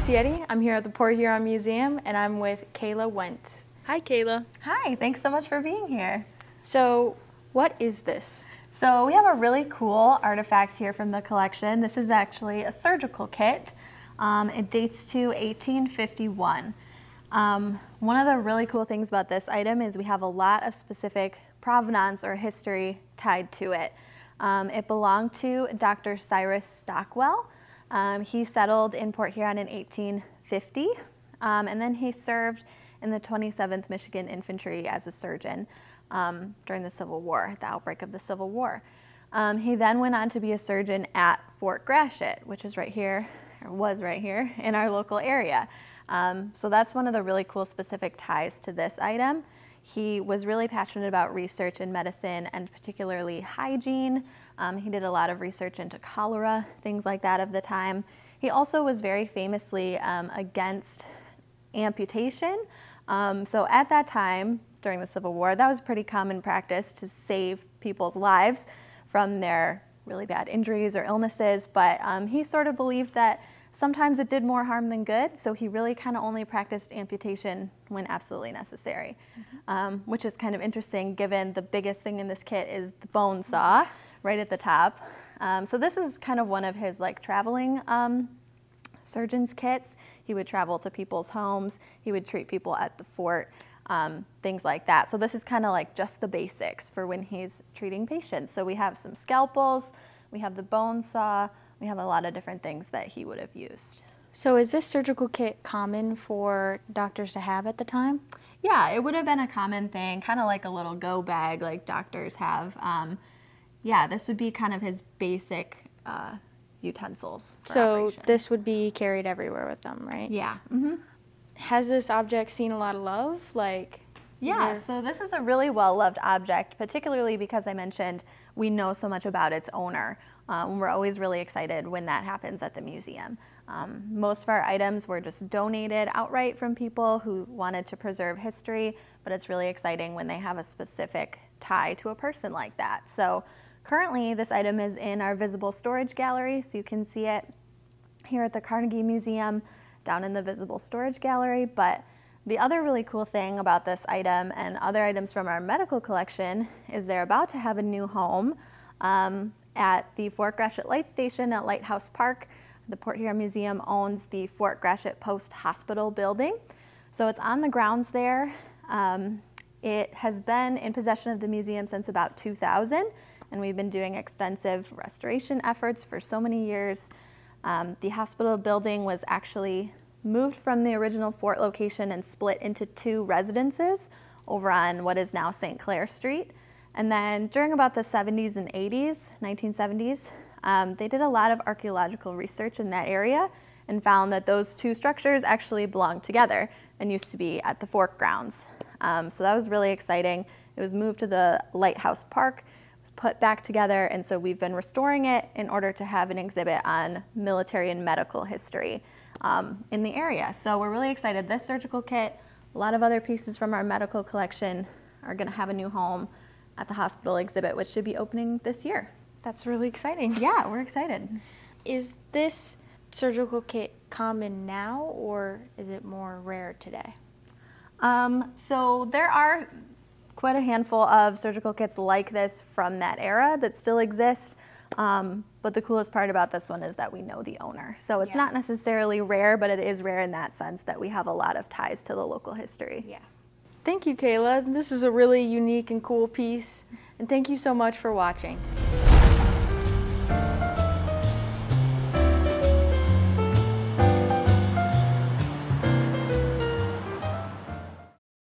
Garcietti. I'm here at the Port Huron Museum, and I'm with Kayla Wentz. Hi, Kayla. Hi, thanks so much for being here. So, what is this? So we have a really cool artifact here from the collection. This is actually a surgical kit. It dates to 1851. One of the really cool things about this item is we have a lot of specific provenance or history tied to it. It belonged to Dr. Cyrus Stockwell. He settled in Port Huron in 1850, and then he served in the 27th Michigan Infantry as a surgeon during the Civil War, the outbreak of the Civil War. He then went on to be a surgeon at Fort Gratiot, which is right here, or was right here, in our local area. So that's one of the really cool specific ties to this item. He was really passionate about research in medicine and particularly hygiene. He did a lot of research into cholera, things like that of the time. He also was very famously against amputation. So at that time, during the Civil War, that was pretty common practice to save people's lives from their really bad injuries or illnesses. But he sort of believed that sometimes it did more harm than good, so he really kind of only practiced amputation when absolutely necessary, which is kind of interesting given the biggest thing in this kit is the bone saw right at the top. So this is kind of one of his like traveling surgeon's kits. He would travel to people's homes, he would treat people at the fort, things like that. So this is kind of like just the basics for when he's treating patients. So we have some scalpels, we have the bone saw, we have a lot of different things that he would have used. So is this surgical kit common for doctors to have at the time? Yeah, it would have been a common thing, kind of like a little go bag like doctors have. Yeah, this would be kind of his basic utensils for operations. This would be carried everywhere with them, right? Yeah. Has this object seen a lot of love? Yeah, so this is a really well-loved object, particularly because I mentioned we know so much about its owner. We're always really excited when that happens at the museum. Most of our items were just donated outright from people who wanted to preserve history, but it's really exciting when they have a specific tie to a person like that. So currently this item is in our visible storage gallery, so you can see it here at the Carnegie Museum down in the visible storage gallery. But the other really cool thing about this item and other items from our medical collection is they're about to have a new home at the Fort Gratiot Light Station at Lighthouse Park. The Port Huron Museum owns the Fort Gratiot Post Hospital building. So it's on the grounds there. It has been in possession of the museum since about 2000, and we've been doing extensive restoration efforts for so many years. The hospital building was actually moved from the original fort location and split into two residences over on what is now St. Clair Street. And then during about the 70s and 80s, 1970s, they did a lot of archaeological research in that area and found that those two structures actually belonged together and used to be at the fort grounds. So that was really exciting. It was moved to the Lighthouse Park, was put back together, and so we've been restoring it in order to have an exhibit on military and medical history in the area. So we're really excited. This surgical kit, a lot of other pieces from our medical collection are going to have a new home at the hospital exhibit, which should be opening this year. That's really exciting. Yeah, we're excited. Is this surgical kit common now, or is it more rare today? So there are quite a handful of surgical kits like this from that era that still exist. But the coolest part about this one is that we know the owner. So it's not necessarily rare, but it is rare in that sense that we have a lot of ties to the local history. Yeah. Thank you, Kayla. This is a really unique and cool piece. And thank you so much for watching.